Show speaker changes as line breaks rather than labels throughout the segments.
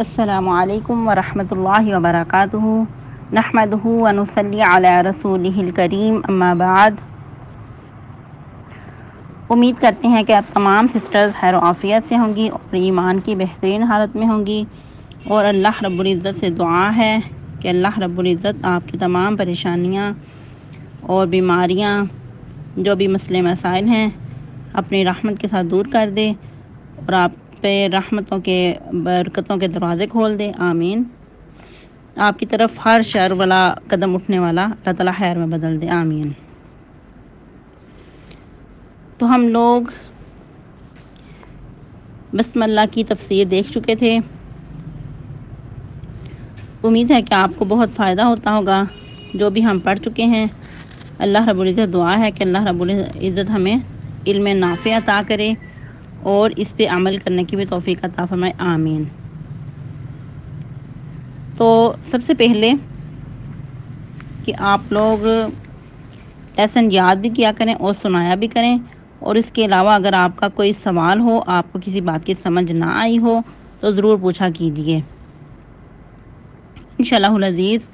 السلام علیکم ورحمۃ اللہ وبرکاتہ نحمدہ ونصلی علی رسولہ الکریم اما بعد۔ امید کرتے ہیں کہ آپ تمام سسٹرز خیر و عافیت سے ہوں گی اور ایمان کی بہترین حالت میں ہوں گی، اور اللہ رب العزت سے دعا ہے کہ اللہ رب العزت آپ کی تمام پریشانیاں اور بیماریاں، جو بھی مسئلے مسائل ہیں، اپنی رحمت کے ساتھ دور کر دے اور آپ پہ رحمتوں کے برکتوں کے دروازے کھول دے، آمین۔ آپ کی طرف ہر شر والا قدم اٹھنے والا اللہ تعالیٰ خیر میں بدل دے، آمین۔ تو ہم لوگ بسم اللہ کی تفسیر دیکھ چکے تھے۔ امید ہے کہ آپ کو بہت فائدہ ہوتا ہوگا جو بھی ہم پڑھ چکے ہیں۔ اللہ رب العزت دعا ہے کہ اللہ رب العزت ہمیں علم نافع عطا کرے اور اس پہ عمل کرنے کی بھی توفیق عطا فرمائے، آمین۔ تو سب سے پہلے کہ آپ لوگ لیسن یاد بھی کیا کریں اور سنایا بھی کریں، اور اس کے علاوہ اگر آپ کا کوئی سوال ہو، آپ کو کسی بات کی سمجھ نہ آئی ہو تو ضرور پوچھا کیجیے۔ انشاءاللہ العزیز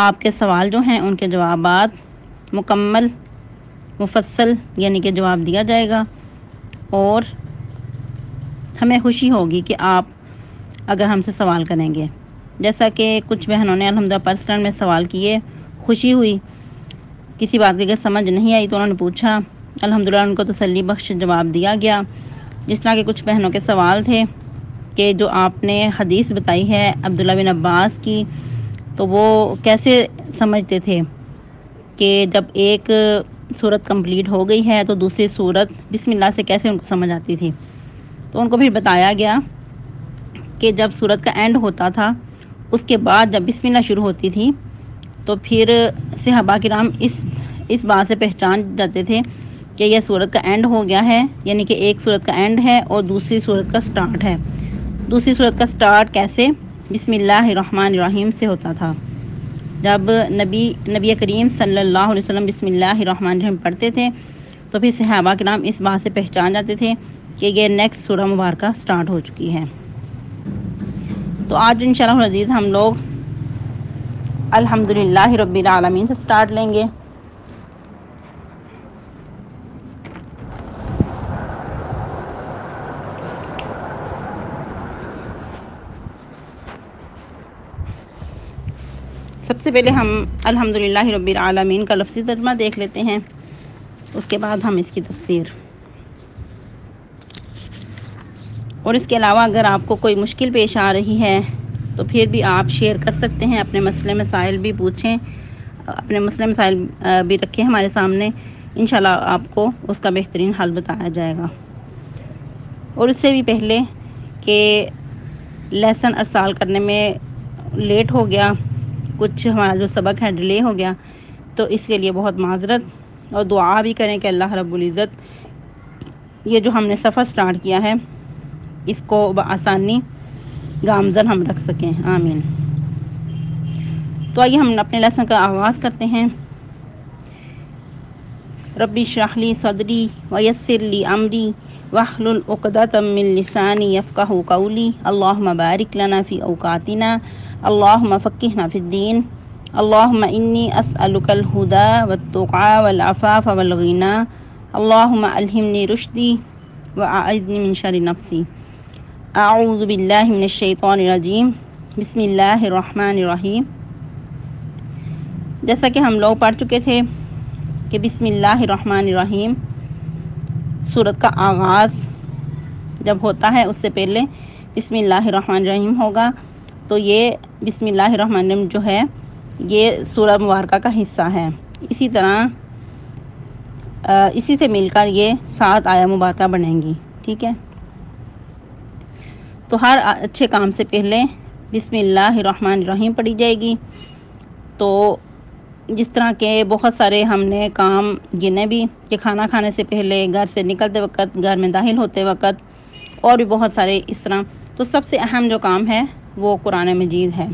آپ کے سوال جو ہیں ان کے جوابات مکمل مفصل یعنی کہ جواب دیا جائے گا، اور ہمیں خوشی ہوگی کہ آپ اگر ہم سے سوال کریں گے۔ جیسا کہ کچھ بہنوں نے الحمدللہ پرسنل میں سوال کیے، خوشی ہوئی۔ کسی بات کی اگر سمجھ نہیں آئی تو انہوں نے پوچھا، الحمدللہ ان کو تسلی بخش جواب دیا گیا۔ جس طرح کے کچھ بہنوں کے سوال تھے کہ جو آپ نے حدیث بتائی ہے عبداللہ بن عباس کی، تو وہ کیسے سمجھتے تھے کہ جب ایک سورت کمپلیٹ ہو گئی ہے تو دوسری سورت بسم اللہ سے کیسے ان کو سمجھ آتی تھی؟ تو ان کو بھی بتایا گیا کہ جب سورت کا اینڈ ہوتا تھا اس کے بعد جب بسم اللہ شروع ہوتی تھی تو پھر صحابہ کرام اس بات سے پہچان جاتے تھے کہ یہ سورت کا اینڈ ہو گیا ہے، یعنی کہ ایک سورت کا اینڈ ہے اور دوسری سورت کا سٹارٹ ہے۔ دوسری سورت کا سٹارٹ کیسے؟ بسم اللہ الرحمن الرحیم سے ہوتا تھا۔ جب نبی کریم صلی اللہ علیہ وسلم بسم اللہ الرحمن الرحیم پڑھتے تھے تو پھر صحابہ کرام اس بات سے پہچان جاتے تھے کہ یہ نیکسٹ سورہ مبارکہ سٹارٹ ہو چکی ہے۔ تو آج انشاءاللہ العزیز ہم لوگ الحمدللہ رب العالمین سے سٹارٹ لیں گے۔ سب سے پہلے ہم الحمدللہ رب العالمین کا لفظی ترجمہ دیکھ لیتے ہیں، اس کے بعد ہم اس کی تفسیر۔ اور اس کے علاوہ اگر آپ کو کوئی مشکل پیش آ رہی ہے تو پھر بھی آپ شیئر کر سکتے ہیں، اپنے مسئلے مسائل بھی پوچھیں، اپنے مسئلے مسائل بھی رکھیں ہمارے سامنے، انشاءاللہ آپ کو اس کا بہترین حل بتایا جائے گا۔ اور اس سے بھی پہلے کہ لیسن ارسال کرنے میں لیٹ ہو گیا، کچھ ہمارا جو سبق ہے ڈیلے ہو گیا، تو اس کے لیے بہت معذرت، اور دعا بھی کریں کہ اللہ رب العزت یہ جو ہم نے سفر سٹارٹ کیا ہے اس کو بآسانی گامزن ہم رکھ سکیں، آمین۔ تو آئیے ہم اپنے لیسن کا آغاز کرتے ہیں۔ ربی اشرح لی صدری ویسر لی امری واحلل عقدۃ من لسانی یفقہوا قولی، اللہم بارک لنا فی اوقاتنا، اللہم فقہنا فی الدین، اللہم انی اسألک الہدی والتقی والعفاف والغنی، اللہم الہمنی رشدی واعذنی من شر نفسی، اعوذ باللہ من الشیطان الرجیم، بسم اللہ الرحمن الرحیم۔ جیسا کہ ہم لوگ پڑھ چکے تھے کہ بسم اللہ الرحمن الرحیم سورت کا آغاز جب ہوتا ہے اس سے پہلے بسم اللہ الرحمن الرحیم ہوگا، تو یہ بسم اللہ الرحمن الرحیم جو ہے یہ سورہ مبارکہ کا حصہ ہے۔ اسی طرح اسی سے مل کر یہ 7 آیہ مبارکہ بنیں گی، ٹھیک ہے۔ تو ہر اچھے کام سے پہلے بسم اللہ الرحمن الرحیم پڑھی جائے گی۔ تو جس طرح کے بہت سارے ہم نے کام گنے بھی کہ کھانا کھانے سے پہلے، گھر سے نکلتے وقت، گھر میں داخل ہوتے وقت، اور بھی بہت سارے اس طرح، تو سب سے اہم جو کام ہے وہ قرآن مجید ہے۔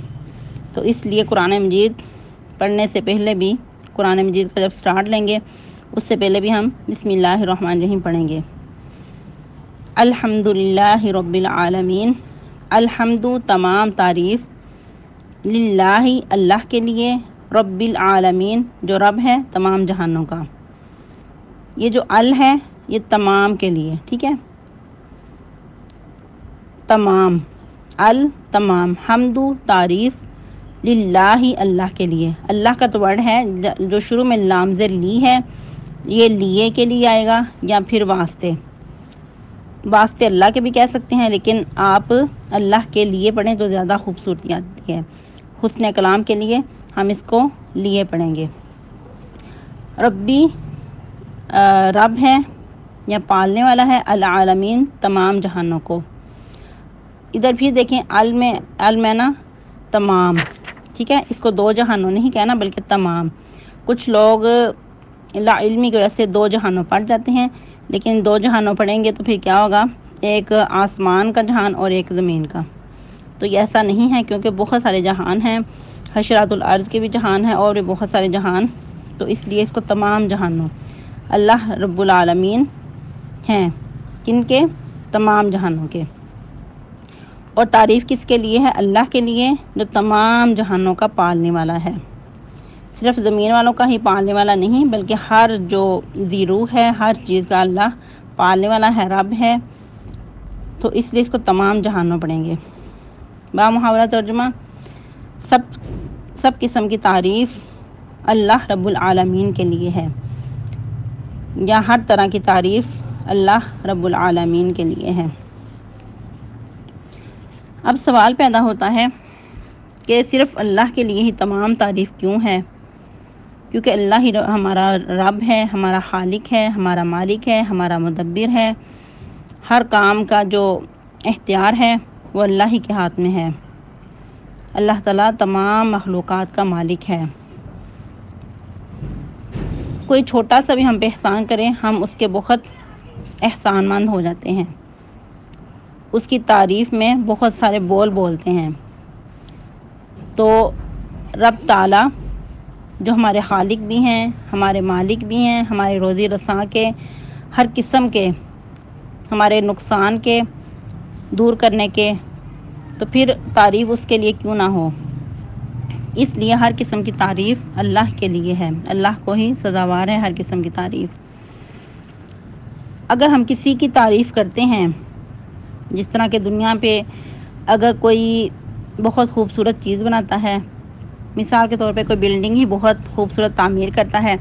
تو اس لیے قرآن مجید پڑھنے سے پہلے بھی، قرآن مجید کا جب سٹارٹ لیں گے اس سے پہلے بھی ہم بسم اللہ الرحمن الرحیم پڑھیں گے۔ الحمدللہ رب العالمین الحمد تمام تعریف، للہ اللہ کے لیے، رب العالمین جو رب ہے تمام جہانوں کا. یہ جو ال ہے یہ تمام کے لیے، ٹھیک ہے، تمام، ال تمام، حمد تعریف، للہ اللہ کے لیے. اللہ کا تو ورڈ ہے جو شروع میں لام زیر لی ہے، یہ لیے کے لیے آئے گا یا پھر واسطے اللہ کے بھی کہہ سکتے ہیں، لیکن آپ اللہ کے لیے پڑھیں تو زیادہ خوبصورتی آتی ہے. حسن کلام کے لیے ہم اس کو لیے پڑھیں گے. ربی رب ہے یا پالنے والا ہے، العالمین تمام جہانوں کو. ادھر پھر دیکھیں ال میں نا تمام، ٹھیک ہے، اس کو دو جہانوں نہیں کہنا بلکہ تمام. کچھ لوگ لا علمی کی وجہ سے دو جہانوں پڑھ جاتے ہیں، لیکن دو جہانوں پڑھیں گے تو پھر کیا ہوگا، ایک آسمان کا جہان اور ایک زمین کا. تو یہ ایسا نہیں ہے، کیونکہ بہت سارے جہان ہیں، حشرات الارض کے بھی جہان ہیں اور بھی بہت سارے جہان، تو اس لیے اس کو تمام جہانوں. اللہ رب العالمین ہیں کن کے؟ تمام جہانوں کے. اور تعریف کس کے لیے ہے؟ اللہ کے لیے جو تمام جہانوں کا پالنے والا ہے. صرف زمین والوں کا ہی پالنے والا نہیں، بلکہ ہر جو ذی روح ہے، ہر چیز کا اللہ پالنے والا ہے، رب ہے. تو اس لیے اس کو تمام جہانوں پڑھیں گے. با محاورہ ترجمہ، سب قسم کی تعریف اللہ رب العالمین کے لیے ہے، یا ہر طرح کی تعریف اللہ رب العالمین کے لیے ہے. اب سوال پیدا ہوتا ہے کہ صرف اللہ کے لیے ہی تمام تعریف کیوں ہے؟ کیونکہ اللہ ہی ہمارا رب ہے، ہمارا خالق ہے، ہمارا مالک ہے، ہمارا مدبر ہے. ہر کام کا جو اختیار ہے وہ اللہ ہی کے ہاتھ میں ہے. اللہ تعالیٰ تمام مخلوقات کا مالک ہے. کوئی چھوٹا سا بھی ہم پہ احسان کریں، ہم اس کے بہت احسان مند ہو جاتے ہیں، اس کی تعریف میں بہت سارے بولتے ہیں. تو رب تعالیٰ جو ہمارے خالق بھی ہیں، ہمارے مالک بھی ہیں، ہمارے روزی رساں کے، ہر قسم کے، ہمارے نقصان کے دور کرنے کے، تو پھر تعریف اس کے لیے کیوں نہ ہو؟ اس لیے ہر قسم کی تعریف اللہ کے لیے ہے. اللہ کو ہی سزاوار ہے ہر قسم کی تعریف. اگر ہم کسی کی تعریف کرتے ہیں، جس طرح کہ دنیا پہ اگر کوئی بہت خوبصورت چیز بناتا ہے، مثال کے طور پہ کوئی بلڈنگ ہی بہت خوبصورت تعمیر کرتا ہے،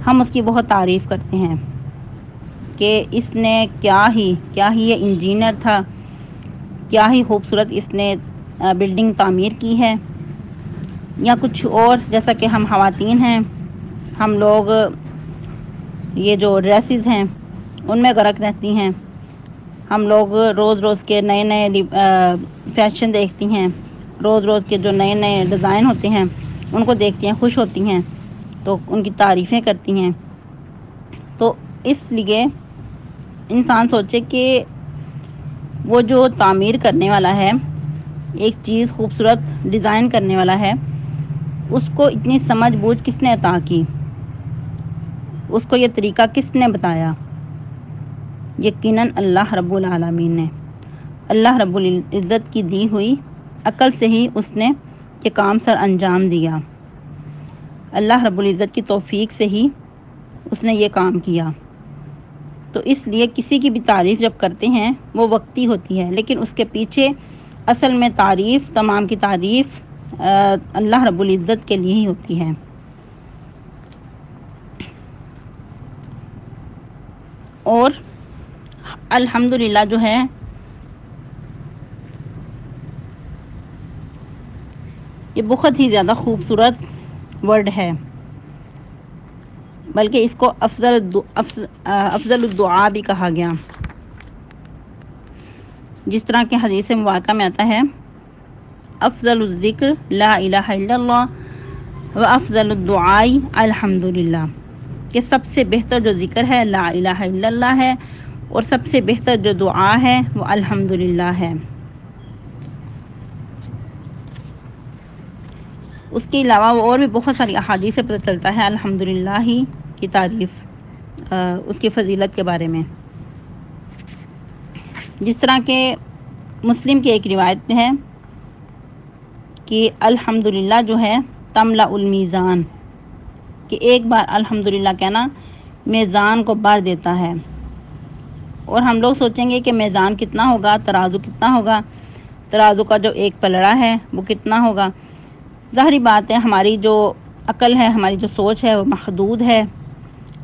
ہم اس کی بہت تعریف کرتے ہیں کہ اس نے کیا ہی یہ انجینئر تھا، کیا ہی خوبصورت اس نے بلڈنگ تعمیر کی ہے. یا کچھ اور، جیسا کہ ہم خواتین ہیں، ہم لوگ یہ جو ڈریسز ہیں ان میں غرق رہتی ہیں. ہم لوگ روز کے نئے فیشن دیکھتی ہیں، روز کے جو نئے ڈیزائن ہوتے ہیں ان کو دیکھتی ہیں، خوش ہوتی ہیں، تو ان کی تعریفیں کرتی ہیں. تو اس لیے انسان سوچے کہ وہ جو تعمیر کرنے والا ہے، ایک چیز خوبصورت ڈیزائن کرنے والا ہے، اس کو اتنی سمجھ بوجھ کس نے عطا کی؟ اس کو یہ طریقہ کس نے بتایا؟ یقیناً اللہ رب العالمین نے. اللہ رب العزت کی دی ہوئی عقل سے ہی اس نے یہ کام سر انجام دیا. اللہ رب العزت کی توفیق سے ہی اس نے یہ کام کیا. تو اس لیے کسی کی بھی تعریف جب کرتے ہیں وہ وقتی ہوتی ہے، لیکن اس کے پیچھے اصل میں تعریف، تمام کی تعریف اللہ رب العزت کے لیے ہی ہوتی ہے. اور الحمدللہ جو ہے یہ بہت ہی زیادہ خوبصورت ورڈ ہے، بلکہ اس کو افضل الدعا بھی کہا گیا. جس طرح کہ حدیث مبارکہ میں آتا ہے، افضل الذکر لا الہ الا اللہ و افضل الدعاء الحمدللہ، کہ سب سے بہتر جو ذکر ہے لا الہ الا اللہ ہے، اور سب سے بہتر جو دعا ہے وہ الحمدللہ ہے. اس کے علاوہ اور بھی بہت ساری احادیث سے پتہ چلتا ہے الحمدللہ ہی کی تعریف، اس کی فضیلت کے بارے میں. جس طرح کہ مسلم کی ایک روایت میں ہے کہ الحمدللہ جو ہے تملا المیزان، کہ ایک بار الحمدللہ کہنا میزان کو بھر دیتا ہے۔ اور ہم لوگ سوچیں گے کہ میزان کتنا ہوگا، ترازو کتنا ہوگا، ترازو کا جو ایک پلڑا ہے وہ کتنا ہوگا۔ ظاہری بات ہے ہماری جو عقل ہے، ہماری جو سوچ ہے وہ محدود ہے،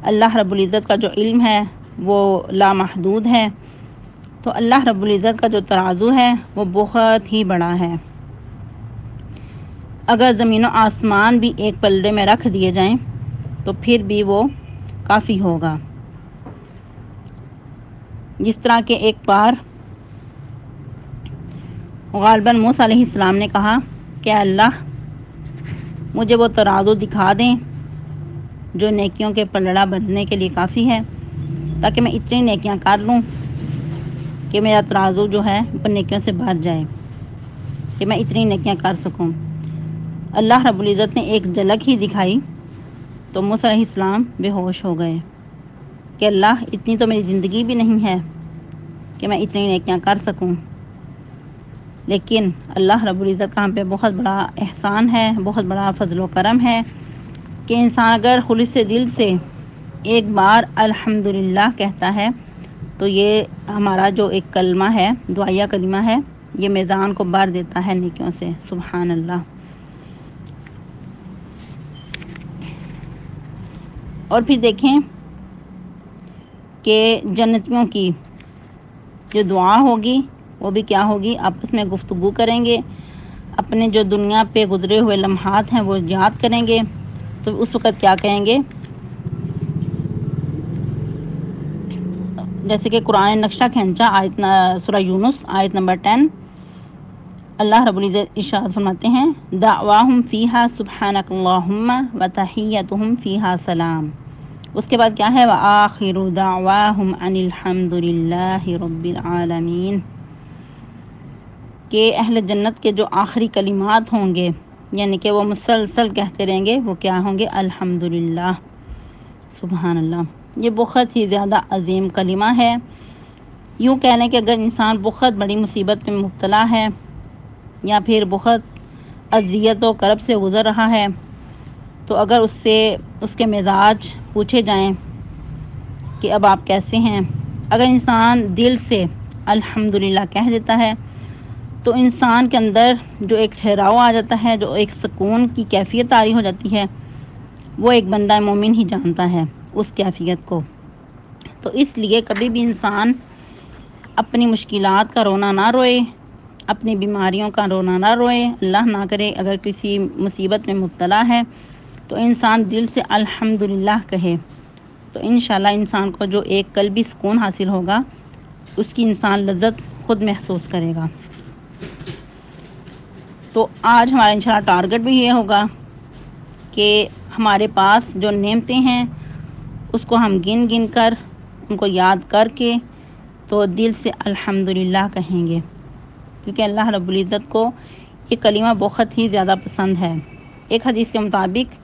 اللہ رب العزت کا جو علم ہے وہ لامحدود ہے۔ تو اللہ رب العزت کا جو ترازو ہے وہ بہت ہی بڑا ہے۔ اگر زمین و آسمان بھی ایک پلڑے میں رکھ دیے جائیں تو پھر بھی وہ کافی ہوگا۔ جس طرح کہ ایک بار غالباً موسیٰ علیہ السلام نے کہا کہ اللہ مجھے وہ ترازو دکھا دیں جو نیکیوں کے پلڑا بننے کے لیے کافی ہے، تاکہ میں اتنی نیکیاں کر لوں کہ میرا ترازو جو ہے وہ نیکیوں سے بھر جائے، کہ میں اتنی نیکیاں کر سکوں۔ اللہ رب العزت نے ایک جھلک ہی دکھائی تو موسیٰ علیہ السلام بے ہوش ہو گئے کہ اللہ اتنی تو میری زندگی بھی نہیں ہے کہ میں اتنی نیکیاں کر سکوں۔ لیکن اللہ رب العزت کا ہم پہ بہت بڑا احسان ہے، بہت بڑا فضل و کرم ہے کہ انسان اگر خلوص دل سے ایک بار الحمدللہ کہتا ہے تو یہ ہمارا جو ایک کلمہ ہے، دعائیہ کلمہ ہے، یہ میزان کو بھر دیتا ہے نیکیوں سے۔ سبحان اللہ۔ اور پھر دیکھیں کہ جنتیوں کی جو دعا ہوگی وہ بھی کیا ہوگی، آپس میں گفتگو کریں گے، اپنے جو دنیا پہ گزرے ہوئے لمحات ہیں وہ یاد کریں گے، تو اس وقت کیا کہیں گے، جیسے کہ قرآن نقشہ کھینچا سورہ یونس آیت نمبر 10، اللہ رب العزت ارشاد فرماتے ہیں دعواہم فیہا سبحانک اللہم وتحیتہم فیہا سلام۔ اس کے بعد کیا ہے وآخر دعواہم ان الحمد للہ رب العالمین، کہ اہل جنت کے جو آخری کلمات ہوں گے، یعنی کہ وہ مسلسل کہتے رہیں گے، وہ کیا ہوں گے، الحمدللہ۔ سبحان اللہ۔ یہ بہت ہی زیادہ عظیم کلمہ ہے۔ یوں کہہ لیں کہ اگر انسان بہت بڑی مصیبت میں مبتلا ہے یا پھر بہت اذیت و کرب سے گزر رہا ہے، تو اگر اس سے اس کے مزاج پوچھے جائیں کہ اب آپ کیسے ہیں، اگر انسان دل سے الحمدللہ کہہ دیتا ہے تو انسان کے اندر جو ایک ٹھہراؤ آ جاتا ہے، جو ایک سکون کی کیفیت طاری ہو جاتی ہے، وہ ایک بندہ مومن ہی جانتا ہے اس کیفیت کو۔ تو اس لیے کبھی بھی انسان اپنی مشکلات کا رونا نہ روئے، اپنی بیماریوں کا رونا نہ روئے، اللہ نہ کرے اگر کسی مصیبت میں مبتلا ہے تو انسان دل سے الحمدللہ کہے، تو انشاءاللہ انسان کو جو ایک قلبی سکون حاصل ہوگا اس کی انسان لذت خود محسوس کرے گا۔ تو آج ہمارا انشاءاللہ ٹارگٹ بھی یہ ہوگا کہ ہمارے پاس جو نعمتیں ہیں اس کو ہم گن گن کر، ان کو یاد کر کے تو دل سے الحمدللہ کہیں گے، کیونکہ اللہ رب العزت کو یہ کلمہ بہت ہی زیادہ پسند ہے۔ ایک حدیث کے مطابق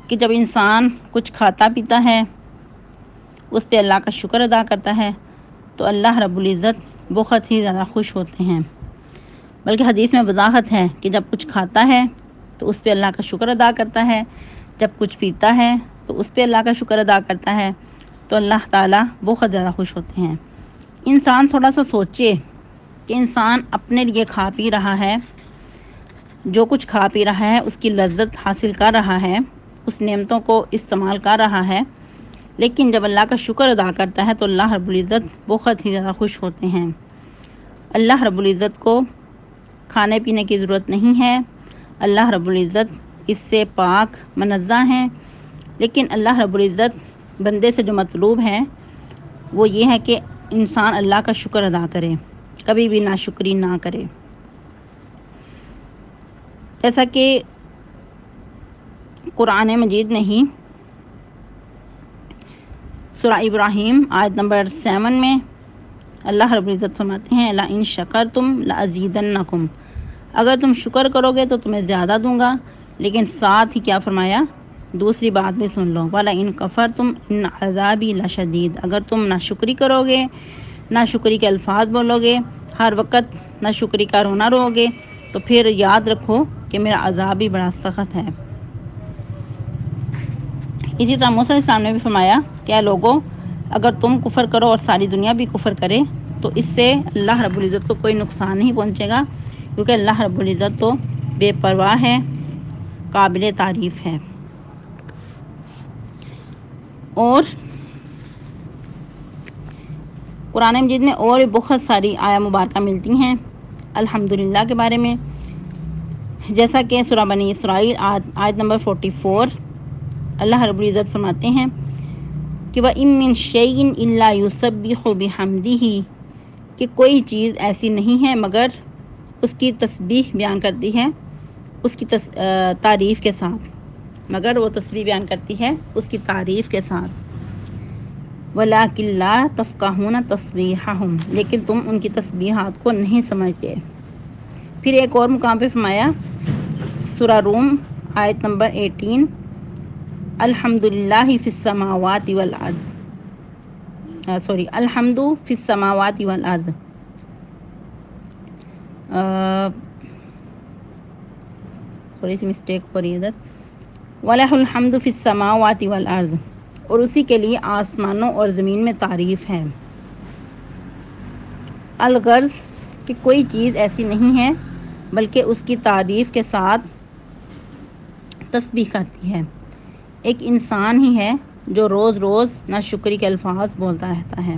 کہ جب انسان کچھ کھاتا پیتا ہے، اس پہ اللہ کا شکر ادا کرتا ہے تو اللہ رب العزت بہت ہی زیادہ خوش ہوتے ہیں۔ بلکہ حدیث میں وضاحت ہے کہ جب کچھ کھاتا ہے تو اس پہ اللہ کا شکر ادا کرتا ہے، جب کچھ پیتا ہے تو اس پہ اللہ کا شکر ادا کرتا ہے، تو اللہ تعالیٰ بہت زیادہ خوش ہوتے ہیں۔ انسان تھوڑا سا سوچے کہ انسان اپنے لیے کھا پی رہا ہے، جو کچھ کھا پی رہا ہے اس کی لذت حاصل کر رہا ہے، اس نعمتوں کو استعمال کر رہا ہے، لیکن جب اللہ کا شکر ادا کرتا ہے تو اللہ رب العزت بہت ہی زیادہ خوش ہوتے ہیں۔ اللہ رب العزت کو کھانے پینے کی ضرورت نہیں ہے، اللہ رب العزت اس سے پاک منزہ ہیں، لیکن اللہ رب العزت بندے سے جو مطلوب ہے وہ یہ ہے کہ انسان اللہ کا شکر ادا کرے، کبھی بھی ناشکری نہ کرے۔ جیسا کہ قرآن مجید میں ہی سورہ ابراہیم آیت نمبر 7 میں اللہ رب العزت فرماتے ہیں لَإِن شَكَرْتُمْ لَأَزِيدَنَّكُمْ، اگر تم شکر کرو گے تو تمہیں زیادہ دوں گا، لیکن ساتھ ہی کیا فرمایا، دوسری بات بھی سن لو وَلَئِن كَفَرْتُمْ إِنَّ عَذَابِي لَشَدِيدٌ، اگر تم ناشکری کرو گے، ناشکری کے الفاظ بولو گے، ہر وقت ناشکری کا رونا رو گے تو پھر یاد رکھو کہ میرا عذاب بھی بڑا سخت ہے۔ اسی طرح موسیٰ علیہ السلام نے بھی فرمایا کہ اے لوگوں، اگر تم کفر کرو اور ساری دنیا بھی کفر کرے تو اس سے اللہ رب العزت کو کوئی نقصان نہیں پہنچے گا، کیونکہ اللہ رب العزت تو بے پرواہ ہے، قابل تعریف ہے۔ اور قرآن مجید میں اور بھی بہت ساری آیات مبارکہ ملتی ہیں الحمدللہ کے بارے میں، جیسا کہ سورہ بنی اسرائیل آیت نمبر 44، اللہ رب العزت فرماتے ہیں کہ وَإِن مِّن شَيْءٍ إِلَّا يُسَبِّحُ بِحَمْدِهِ، کہ کوئی چیز ایسی نہیں ہے مگر اس کی تسبیح بیان کرتی ہے اس کی تعریف کے ساتھ، مگر وہ تسبیح بیان کرتی ہے اس کی تعریف کے ساتھ۔ وَلَٰكِن لَّا تَفْقَهُونَ تَسْبِيحَهُمْ، لیکن تم ان کی تسبیحات کو نہیں سمجھتے۔ پھر ایک اور مقام پہ فرمایا سورہ روم آیت نمبر 18، الحمدللہ فی السماوات والارض، الحمد فی السماوات والارض، تھوڑی سی مسٹیک ہو رہی ہے ادھر، وَلَهُ الْحَمْدُ فِي السَّمَاوَاتِ وَالْأَرْضِ، اور اسی کے لیے آسمانوں اور زمین میں تعریف ہے۔ الغرض کہ کوئی چیز ایسی نہیں ہے بلکہ اس کی تعریف کے ساتھ تسبیح کرتی ہے۔ ایک انسان ہی ہے جو روز روز ناشکری کے الفاظ بولتا رہتا ہے۔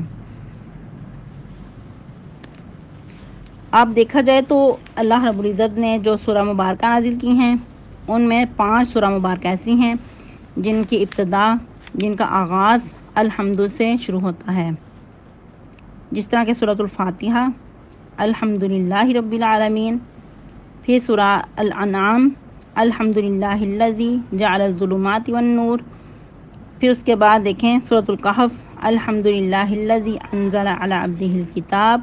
اب دیکھا جائے تو اللہ رب العزت نے جو سورہ مبارکہ نازل کی ہیں ان میں 5 سورہ مبارکہ ایسی ہیں جن کی ابتدا، جن کا آغاز الحمد سے شروع ہوتا ہے، جس طرح کہ سورۃ الفاتحہ الحمدللہ رب العالمین، پھر سورہ الانعام الحمدللہ الذی جعل الظلمات والنور، پھر اس کے بعد دیکھیں سورۃ الکہف الحمدللہ الذی انزل علی عبدہ الکتاب،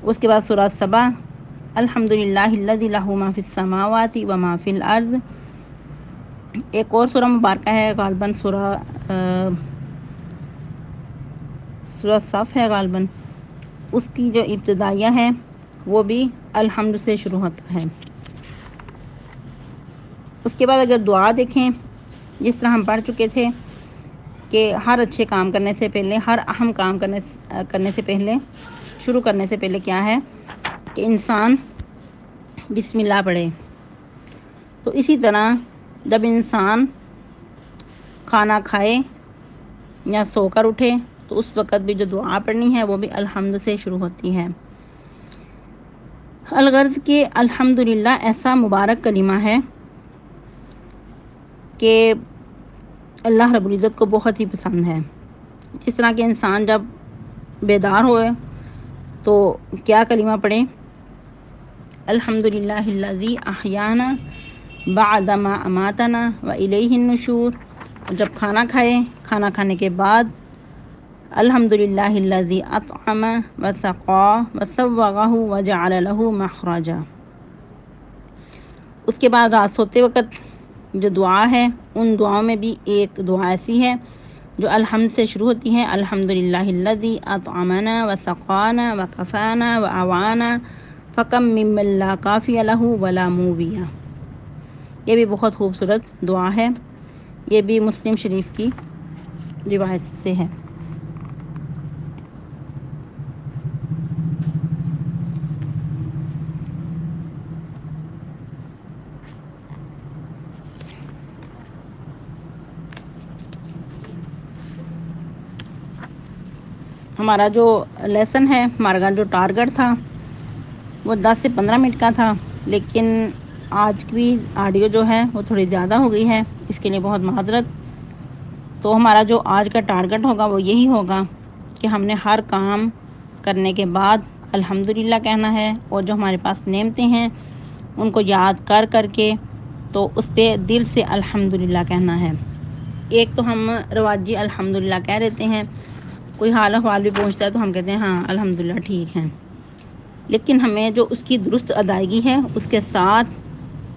اس کے بعد سورہ سبا الحمدللہ الذی لہ ما فی السماوات و ما فی الارض، ایک اور سورہ مبارکہ ہے غالباً سورہ صف ہے غالباً، اس کی جو ابتدائیہ ہے وہ بھی الحمد سے شروع ہوتا ہے۔ اس کے بعد اگر دعا دیکھیں، جس طرح ہم پڑھ چکے تھے کہ ہر اچھے کام کرنے سے پہلے، ہر اہم کام کرنے سے پہلے، شروع کرنے سے پہلے کیا ہے کہ انسان بسم اللہ پڑھے، تو اسی طرح جب انسان کھانا کھائے یا سو کر اٹھے تو اس وقت بھی جو دعا پڑھنی ہے وہ بھی الحمد سے شروع ہوتی ہے۔ الغرض کہ الحمدللہ ایسا مبارک کلمہ ہے کہ اللہ رب العزت کو بہت ہی پسند ہے۔ اس طرح کہ انسان جب بیدار ہوئے تو کیا کلمہ پڑھے، الحمدللہ الذی احیانا بعد ما اماتنا والیہ النشور، جب کھانا کھائے، کھانا کھانے کے بعد الحمدللہ الذی اطعم وسقا وسوغہ وجعل لہ مخرجا، اس کے بعد رات سوتے وقت جو دعا ہے ان دعاؤں میں بھی ایک دعا ایسی ہے جو الحمد سے شروع ہوتی ہے، الحمدللہ الذی اطعمنا وسقانا وکفانا واوانا فکم ممن لا کافی لہ ولا مووی، یہ بھی بہت خوبصورت دعا ہے، یہ بھی مسلم شریف کی روایت سے ہے۔ ہمارا جو لیسن ہے، ہمارا جو ٹارگٹ تھا وہ 10 سے 15 منٹ کا تھا، لیکن آج کی آڈیو جو ہے وہ تھوڑی زیادہ ہو گئی ہے، اس کے لیے بہت معذرت۔ تو ہمارا جو آج کا ٹارگٹ ہوگا وہ یہی ہوگا کہ ہم نے ہر کام کرنے کے بعد الحمدللہ کہنا ہے، اور جو ہمارے پاس نعمتیں ہیں ان کو یاد کر کے تو اس پہ دل سے الحمدللہ کہنا ہے۔ ایک تو ہم رواجی الحمدللہ کہہ دیتے ہیں، کوئی حال احوال بھی پہنچتا ہے تو ہم کہتے ہیں ہاں الحمدللہ ٹھیک ہے، لیکن ہمیں جو اس کی درست ادائیگی ہے اس کے ساتھ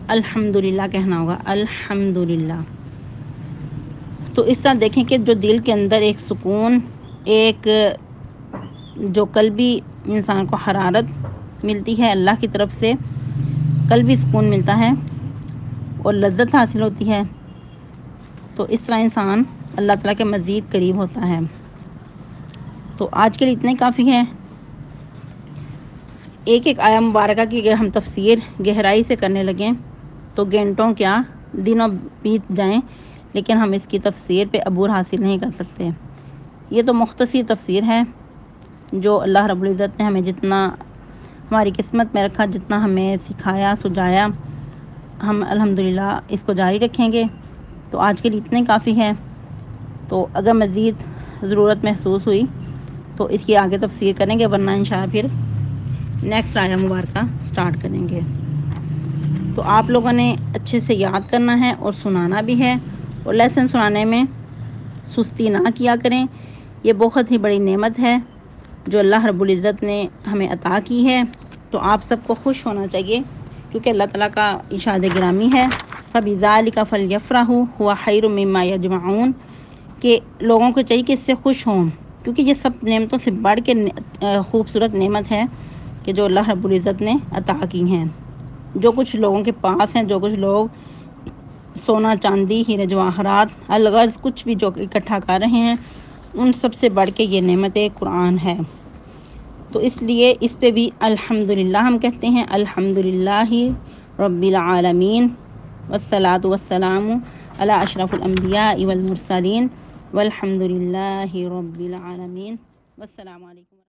الحمدللہ کہنا ہوگا، الحمدللہ۔ تو اس طرح دیکھیں کہ جو دل کے اندر ایک سکون، ایک جو قلبی انسان کو حرارت ملتی ہے اللہ کی طرف سے، قلبی سکون ملتا ہے اور لذت حاصل ہوتی ہے، تو اس طرح انسان اللہ تعالیٰ کے مزید قریب ہوتا ہے۔ تو آج کے لیے اتنا ہی کافی ہے۔ ایک ایک آیہ مبارکہ کی اگر ہم تفسیر گہرائی سے کرنے لگیں تو گھنٹوں کیا دنوں بیت جائیں، لیکن ہم اس کی تفسیر پہ عبور حاصل نہیں کر سکتے۔ یہ تو مختصر تفسیر ہے جو اللہ رب العزت نے ہمیں جتنا ہماری قسمت میں رکھا، جتنا ہمیں سکھایا سجایا، ہم الحمدللہ اس کو جاری رکھیں گے۔ تو آج کے لیے اتنے کافی ہے۔ تو اگر مزید ضرورت محسوس ہوئی تو اس کی آگے تفسیر کریں گے، ورنہ انشاءاللہ پھر نیکسٹ آیہ مبارکہ سٹارٹ کریں گے۔ تو آپ لوگوں نے اچھے سے یاد کرنا ہے اور سنانا بھی ہے، اور لیسن سنانے میں سستی نہ کیا کریں۔ یہ بہت ہی بڑی نعمت ہے جو اللہ رب العزت نے ہمیں عطا کی ہے، تو آپ سب کو خوش ہونا چاہیے، کیونکہ اللہ تعالیٰ کا ارشاد گرامی ہے فَبِذَلِكَ فَلْيَفْرَحُوا هُوَ خَيْرٌ مِّمَّا يَجْمَعُونَ، کہ لوگوں کو چاہیے کہ اس سے خوش ہوں، کیونکہ یہ سب نعمتوں سے بڑھ کے خوبصورت نعمت ہے کہ جو اللہ رب العزت نے عطا کی ہیں۔ جو کچھ لوگوں کے پاس ہیں، جو کچھ لوگ سونا چاندی ہیرے جواہرات الغرض کچھ بھی جو اکٹھا کر رہے ہیں، ان سب سے بڑھ کے یہ نعمت قرآن ہے۔ تو اس لیے اس پہ بھی الحمدللہ ہم کہتے ہیں، الحمدللہ رب العالمین والصلاة والسلام علی اشرف الانبیاء والمرسلین والحمدللہ رب العالمین۔ والسلام علیکم۔